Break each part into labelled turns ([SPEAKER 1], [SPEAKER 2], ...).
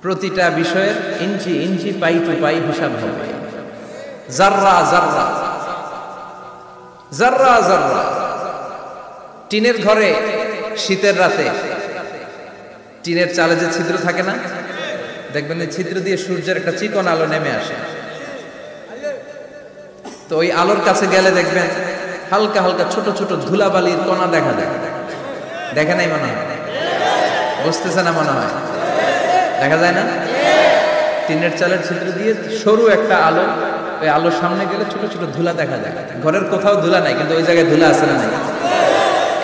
[SPEAKER 1] প্রতিটা বিষয়ের ইঞ্চি ইঞ্চি পাই টু পাই হিসাব হবে। জাররা জাররা জাররা জাররা। টিনের ঘরে শীতের রাতে টিনের চালে যে ছিদ্র থাকে না, দেখবেন এই ছিদ্র দিয়ে সূর্যের একটা চিকন আলো নেমে আসে। তো ওই আলোর কাছে গেলে দেখবেন হালকা হালকা ছোট ছোট ধুলাবালির কণা দেখা যায়। দেখে নাই মনে হয়? বুঝতেছে না মনে হয়? দেখা যায় না? টিনের চালের ছিদ্র দিয়ে সরু একটা আলো, ওই আলোর সামনে গেলে ছোট ছোট ধুলা দেখা যায়। ঘরের কোথাও ধুলা নাই, কিন্তু ওই জায়গায় ধুলা আছে না নাই?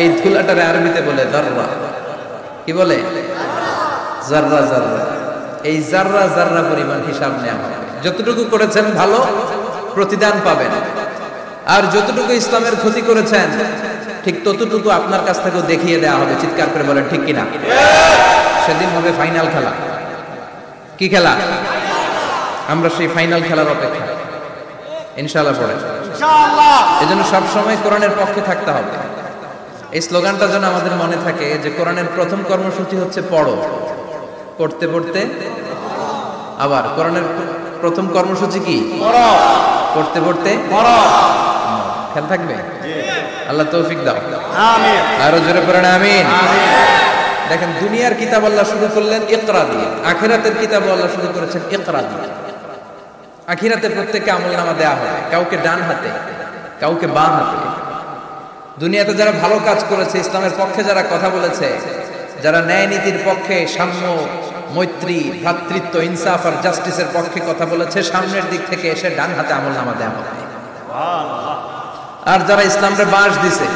[SPEAKER 1] এই ধুলাটারে আরবিতে বলে জাররা। কি বলে? জাররা জাররা। এই জাররা জাররা পরিমাণ হিসাব নেওয়া হবে। যতটুকু করেছেন ভালো, প্রতিদান পাবেন। আর যতটুকু ইসলামের ক্ষতি করেছেন ঠিক ততটুকু আপনার কাছ থেকেও দেখিয়ে দেওয়া হবে। চিৎকার করে বলেন ঠিক কিনা? সেদিন হবে ফাইনাল খেলা। কি খেলা? আমরা সেই ফাইনাল খেলার অপেক্ষা। ইনশাআল্লাহ পড়ে এজন্য সবসময় কোরআনের পক্ষে থাকতে হবে। এই স্লোগানটা যেন আমাদের মনে থাকে যে কোরআনের প্রথম কর্মসূচি হচ্ছে পড়ো, পড়তে পড়তে। আবার কোরআনের প্রথম কর্মসূচি কি? পড়ো, পড়তে পড়তে পড়ো। খেয়াল থাকবে? আল্লাহ তৌফিক দাও, আমিন। আরো জোরে পড়েন আমিন। দেখেন, দুনিয়ার কিতাব আল্লাহ শুরু করলেন ইকরা দিয়ে, আখিরাতের কিতাব আল্লাহ শুরু করেছেন ইকরা দিয়ে। আখিরাতে প্রত্যেককে আমলনামা দেয়া হবে, কাউকে ডান হাতে, কাউকে বাম হাতে। দুনিয়াতে যারা ভালো কাজ করেছে, ইসলামের পক্ষে যারা কথা বলেছে, যারা ন্যায় নীতির পক্ষে, সাম্য, মৈত্রী, ভ্রাতৃত্ব, ইনসাফ আর জাস্টিসের পক্ষে কথা বলেছে, সামনের দিক থেকে এসে ডান হাতে আমলনামা দেয়া হবে। আর যারা ইসলামরে বাঁশ দিছে,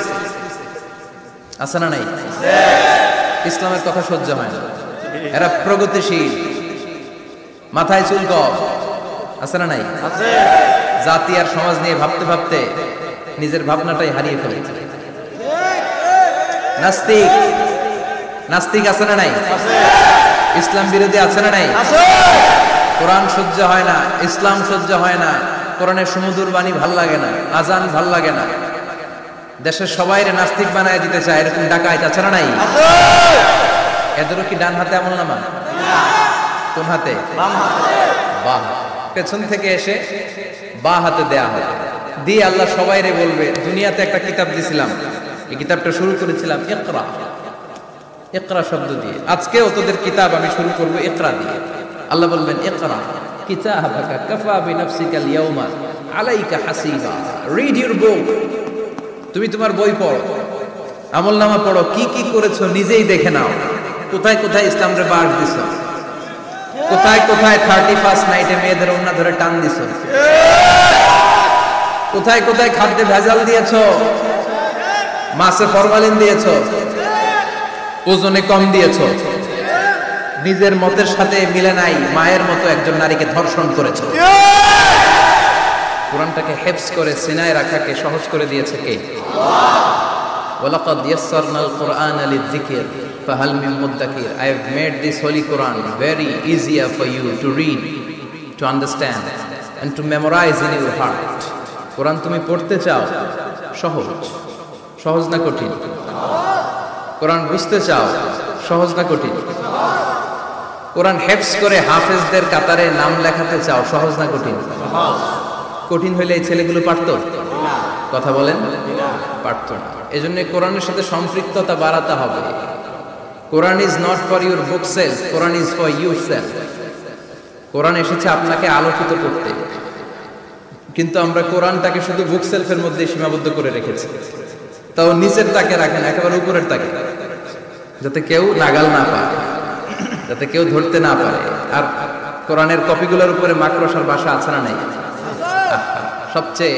[SPEAKER 1] আছে না নাই? ইসলামের কথা সহ্য হয় না, এরা প্রগতিশীল, মাথায় চুল কম, আছে না নাই? জাতি আর সমাজ নিয়ে ভাবতে ভাবতে নিজের ভাবনাটাই হারিয়ে ফেলেছে। নাস্তিক, নাস্তিক আছে না নাই? ইসলাম বিরোধী আছে না নাই? কোরআন সহ্য হয় না, ইসলাম সহ্য হয় না, কোরআনের সুমধুর বাণী ভাল লাগে না, আজান ভাল লাগে না, দেশের সবাই নাস্তিক বানায় দিতে চায়, এরকম ডাকাইত আছে না নাই? এদেরও কি ডান হাতে আমলনামা? কোন হাতে? বাহ। পেছন থেকে এসে বা হাতে দেয়া হবে, দিয়ে আল্লাহ সবাইরে বলবে, দুনিয়াতে একটা কিতাব দিছিলাম, এই কিতাবটা শুরু করেছিলাম ইকরা, ইকরা শব্দ দিয়ে। আজকেও তোদের কিতাব আমি শুরু করব ইকরা দিয়ে। আল্লাহ বলবেন ইকরা কিতাবাকা কাফা বিনাফসিকাল ইয়াউমা আলাইকা হাসিবা। রিড ইউর বুক, তুমি তোমার বই পড়ো, আমলনামা পড়ো, কি কি করেছো নিজেই দেখে নাও। কোথায় কোথায় ইসলামরে বাস দিছো, কোথায় কোথায় 31st নাইটে মেয়েদের ওন্না ধরে টান দিছো, কোথায় কোথায় খাদ্যে ভেজাল দিয়েছো, মাছে ফরমালিন দিয়েছো, ওজনে কম দিয়েছো, নিজের মতের সাথে মিলে নাই মায়ের মতো একজন নারীকে ধর্ষণ করেছো। কোরআনটাকে হেফজ করে সিনায় রাখাকে সহজ করে দিয়েছে কে? ওয়ালাকাদ ইয়াসসারনাল কুরআনা লিযিকর ফাহাল মিন মুদ্দাকির। I have made this holy Quran very easier for you to read, to understand and to memorize in your heart. কোরআন তুমি পড়তে চাও, সহজ। সহজ না কঠিন? কোরআন বুঝতে চাও, সহজ না কঠিন? কোরআন হেফজ করে হাফেজদের কাতারে নাম লেখাতে চাও, সহজ না কঠিন? কঠিন হইলে এই ছেলেগুলো পারতো? কথা বলেন, পারতো না। এজন্য কোরআনের সাথে সম্পৃক্ততা বাড়াতে হবে। Quran is not for your bookshelf, Quran is for yourself. কোরআন এসেছে আপনাকে আলোকিত করতে, কিন্তু আমরা কোরআনটাকে শুধু বুক সেলফের মধ্যে সীমাবদ্ধ করে রেখেছি। তাও নিচের তাকে রাখেন, একেবারে উপরের তাকে, যাতে কেউ নাগাল না পায়, যাতে কেউ ধরতে না পারে। আর কোরআনের কপিগুলোর উপরে মাকড়সার বাসা আছে না নাই? সবচেয়ে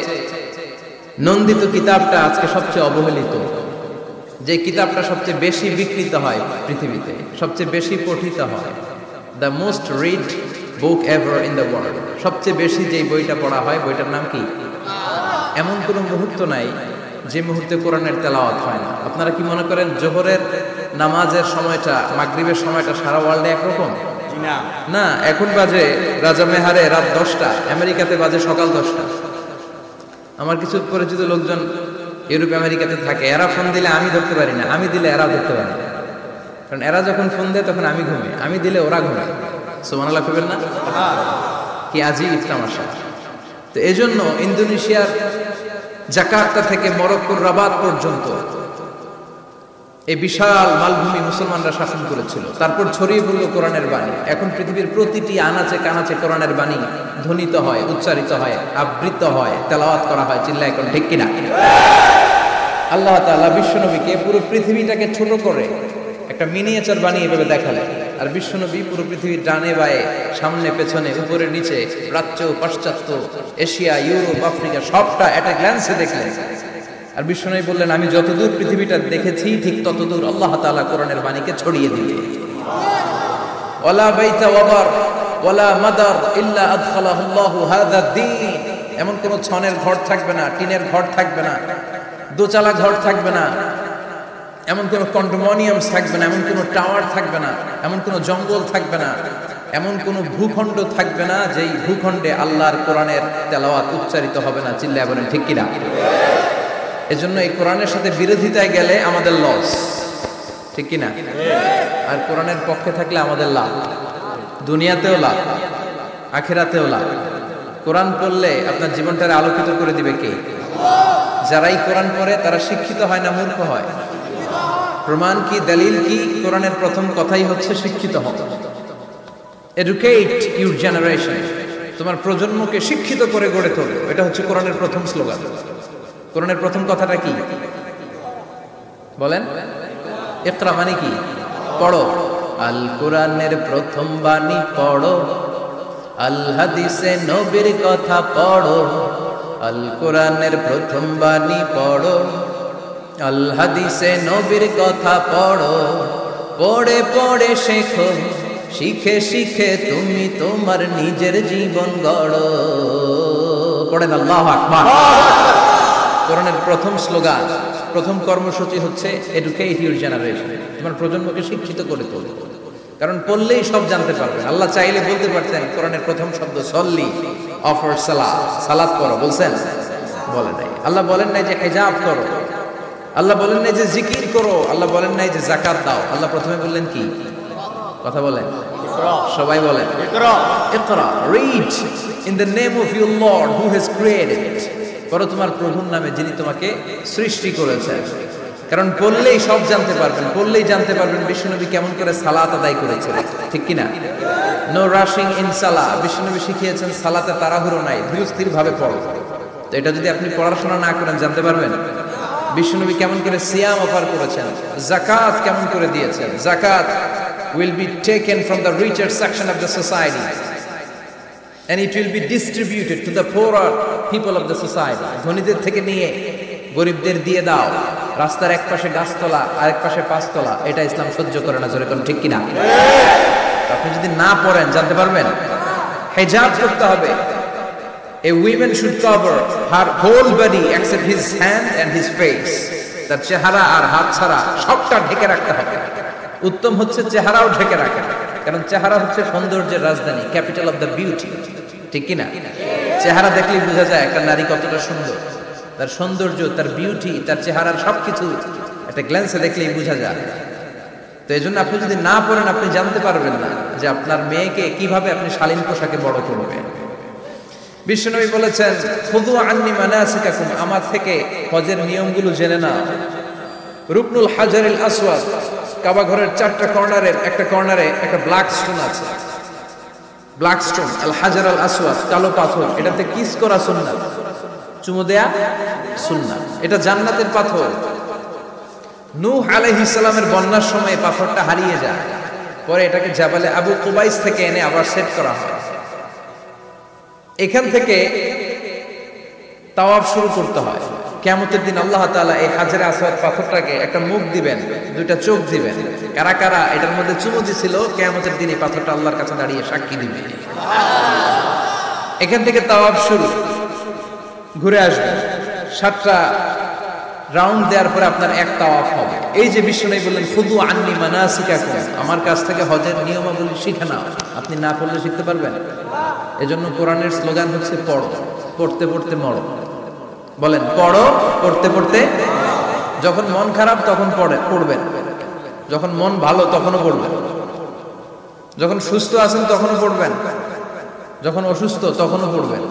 [SPEAKER 1] নন্দিত কিতাবটা আজকে সবচেয়ে অবহেলিত, যে কিতাবটা সবচেয়ে বেশি বিকৃত হয় পৃথিবীতে, সবচেয়ে বেশি পঠিত হয়, the most read book ever in the world, সবচেয়ে বেশি যে বইটা পড়া হয়, বইটার নাম কি? এমন কোনো মুহূর্ত নাই যে মুহূর্তে কোরআনের তেলাওয়াত হয় না। আপনারা কি মনে করেন জোহরের নামাজের সময়টা, মাগরিবের সময়টা সারা ওয়ার্ল্ডে একরকম? না, এখন বাজে রাজা মেহারে রাত 10টা, আমেরিকাতে বাজে সকাল 10টা। আমার কিছু পরিচিত লোকজন ইউরোপ আমেরিকাতে থাকে, এরা ফোন দিলে আমি ধরতে পারি না, আমি দিলে এরা ধরতে পারে না। কারণ এরা যখন ফোন দেয় তখন আমি ঘুমাই, আমি দিলে ওরা ঘুমায়। সুবহানাল্লাহ কইবেন না? কি আজীব তামাশা। তো এজন্য ইন্দোনেশিয়ার জাকার্তা থেকে মরক্কোর রাবাত পর্যন্ত এই বিশাল মালভূমি মুসলমানরা শাসন করেছিল। তারপর ছড়িয়ে পড়ল কোরআনের বাণী। এখন পৃথিবীর প্রতিটি আনাচে কানাচে কোরআনের বাণী ধ্বনিত হয়, উচ্চারিত হয়, আবৃত হয়, তেলাওয়াত করা হয়। চিল্লায় এখন ঠিক কিনা? আল্লাহ তাআলা বিশ্বনবীকে পুরো পৃথিবীটাকে ছোট করে একটা মিনিয়েচার বানিয়ে এভাবে দেখালেন। আর বিশ্বনবী পুরো পৃথিবীর ডানে বায়ে, সামনে পেছনে, উপরে নিচে, প্রাচ্য পাশ্চাত্য, এশিয়া, ইউরোপ, আফ্রিকা সবটা একটা গ্ল্যান্সে দেখলেন। আর বিশ্বনবী বললেন, আমি যতদূর পৃথিবীটা দেখেছি ঠিক ততদূর আল্লাহ তাআলা কোরআনের বাণীকে ছড়িয়ে দিবে। ওয়ালা বাইতা ওয়াবার ওয়ালা মাদার ইল্লা আদখালাহুল্লাহু হাযা দ্বীন। এমন কোন ছনের ঘর থাকবে না, টিনের ঘর থাকবে না, দোচালা ঘর থাকবে না, এমন কোন কন্ডোমিনিয়ামস থাকবে না, এমন কোন টাওয়ার থাকবে না, এমন কোন জঙ্গল থাকবে না, এমন কোন ভূখণ্ড থাকবে না যেই ভূখণ্ডে আল্লাহর কোরআনের তেলাওয়াত উচ্চারিত হবে না। চিল্লায় বলেন ঠিক কিনা? এজন্য এই কোরআনের সাথে বিরোধিতায় গেলে আমাদের লস, ঠিক কিনা? আর কোরআনের পক্ষে থাকলে আমাদের লাভ, দুনিয়াতেও লাভ, আখিরাতেও লাভ। কোরআন পড়লে আপনার জীবনটারে আলোকিত করে দিবে কে? যারাই কোরআন পড়ে তারা শিক্ষিত হয় না মূর্খ হয়? প্রমাণ কি, দলিল কি? কোরআনের প্রথম কথাই হচ্ছে শিক্ষিত হও। Educate your generation. তোমার প্রজন্মকে শিক্ষিত করে গড়ে তোলো, এটা হচ্ছে কোরআনের প্রথম স্লোগান। কোরআনের প্রথম কথাটা কি বলেন? ইকরা মানে কি? পড়ো। আল কোরআনের প্রথম বাণী পড়ো, আল হাদিসে নবীর কথা পড়ো। আল কোরআনের প্রথম বাণী পড়ো, আল হাদিসে নবীর কথা পড়ো। পড়ে পড়ে শেখো, শিখে শিখে তুমি তোমার নিজের জীবন গড়ো। পড়েন আল্লাহু আকবার। কোরআনের প্রথম স্লোগান, প্রথম কর্মসূচি হচ্ছে এডুকেট ইউর জেনারেশন। তোমার প্রজন্মকে শিক্ষিত করে তোলো। কারণ পড়লেই সব জানতে পারবে। আল্লাহ চাইলে বলতে পারতেন কোরআনের প্রথম শব্দ সল্লি, অফার সালাত, সালাত করো, বলছেন? বলেন নাই। আল্লাহ বলেন নাই যে হিজাব করো, আল্লাহ বলেন নাই যে জিকির করো, আল্লাহ বলেন নাই যে যাকাত দাও। আল্লাহ প্রথমে বললেন কি? কথা বলেন, সবাই বলেন ইকরা, read in the name of your lord who has created. পড়ো তোমার প্রভুর নামে যিনি তোমাকে সৃষ্টি করেছেন। কারণ পড়লেই সব জানতে পারবেন, পড়লেই জানতে পারবেন বিশ্বনবী কেমন করে সালাত আদায় করেছেন, ঠিক কিনা? নো রাশিং ইন সালাহ। বিশ্বনবী শিখিয়েছেন সালাতে তাড়াহুড়ো নাই, ধীরস্থির ভাবে পড়ো। তো এটা যদি আপনি পড়াশোনা না করেন জানতে পারবেন বিশ্বনবী কেমন করে সিয়াম অফার করেছেন, যাকাত কেমন করে দিয়েছেন। যাকাত will be taken from the richer section of the society and it will be distributed to the poorer people of the society. ধনীদের থেকে নিয়ে গরিবদের দিয়ে দাও। রাস্তার এক পাশে গাছতলা আর এক পাশে পাঁচতলা, এটা ইসলাম সহ্য করে না। যেরকম ঠিক কিনা? আপনি যদি না পড়েন জানতে পারবেন। হিজাব করতে হবে। A woman should cover her whole body except his hand and his face. তার চেহারা আর হাত ছাড়া সবটা ঢেকে রাখতে হবে। উত্তম হচ্ছে চেহারাও ঢেকে রাখা, কারণ চেহারা হচ্ছে সৌন্দর্যের রাজধানী, ক্যাপিটাল অফ দ্য বিউটি, ঠিক কিনা? চেহারা দেখলেই বোঝা যায় একটা নারী কতটা সুন্দর। তার সৌন্দর্য, তার বিউটি, তার চেহারার সবকিছু একটা গ্ল্যান্সে দেখলেই বোঝা যায়। তো এই জন্য আপনি যদি না পড়েন আপনি জানতে পারবেন না যে আপনার মেয়েকে কিভাবে আপনি শালীন পোশাকে বড় করবেন। বিশ্বনবী বলেছেন খুযু আন্নী মানাসিকাকুম, আমার থেকে হজের নিয়মগুলো জেনে নাও। রুকনুল হাজারিল আসওয়াদ, কাবা ঘরের চারটা কর্নারের একটা কর্নারে একটা ব্ল্যাক স্টোন আছে। ব্ল্যাক স্টোন, আল হাজার আল আসওয়াদ, কালো পাথর। এটাতে কিস করা সুন্নাত, চুমু দেয়া সুন্নাত। এটা জান্নাতের পাথর। নূহ আলাইহিস সালামের বন্যার সময় পাথরটা হারিয়ে যায়, পরে এটাকে জাবালে আবু কুবাইস থেকে এনে আবার সেট করা হয়। এখান থেকে তাওয়াফ শুরু করতে হয়। কিয়ামতের দিন আল্লাহ তাআলা এই হাজারে আসওয়াদ পাথরটাকে একটা মুখ দিবেন, দুইটা চোখ দিবেন। কারা কারা এটার মধ্যে চুমু দিছিল কিয়ামতের দিন এই পাথরটা আল্লাহর কাছে দাঁড়িয়ে সাক্ষী দিবে। এখান থেকে তাওয়াফ শুরু, ঘুরে আসবে। 7টা রাউন্ড দেওয়ার পরে আপনার এক তাওয়াফ হবে। এই যে বিশ্বনবী বললেন খুযু আন্নী মানাসিকাকুম, আমার কাছ থেকে হজের নিয়মাবলী শিখে নাও। আপনি না পড়লে শিখতে পারবেন? এজন্য কোরআনের স্লোগান হচ্ছে পড়ো, পড়তে পড়তে মরো। বলেন পড়ো, পড়তে পড়তে। যখন মন খারাপ তখন পড়বেন, যখন মন ভালো তখনও পড়বেন। যখন সুস্থ আছেন তখনও পড়বেন, যখন অসুস্থ তখনও পড়বেন।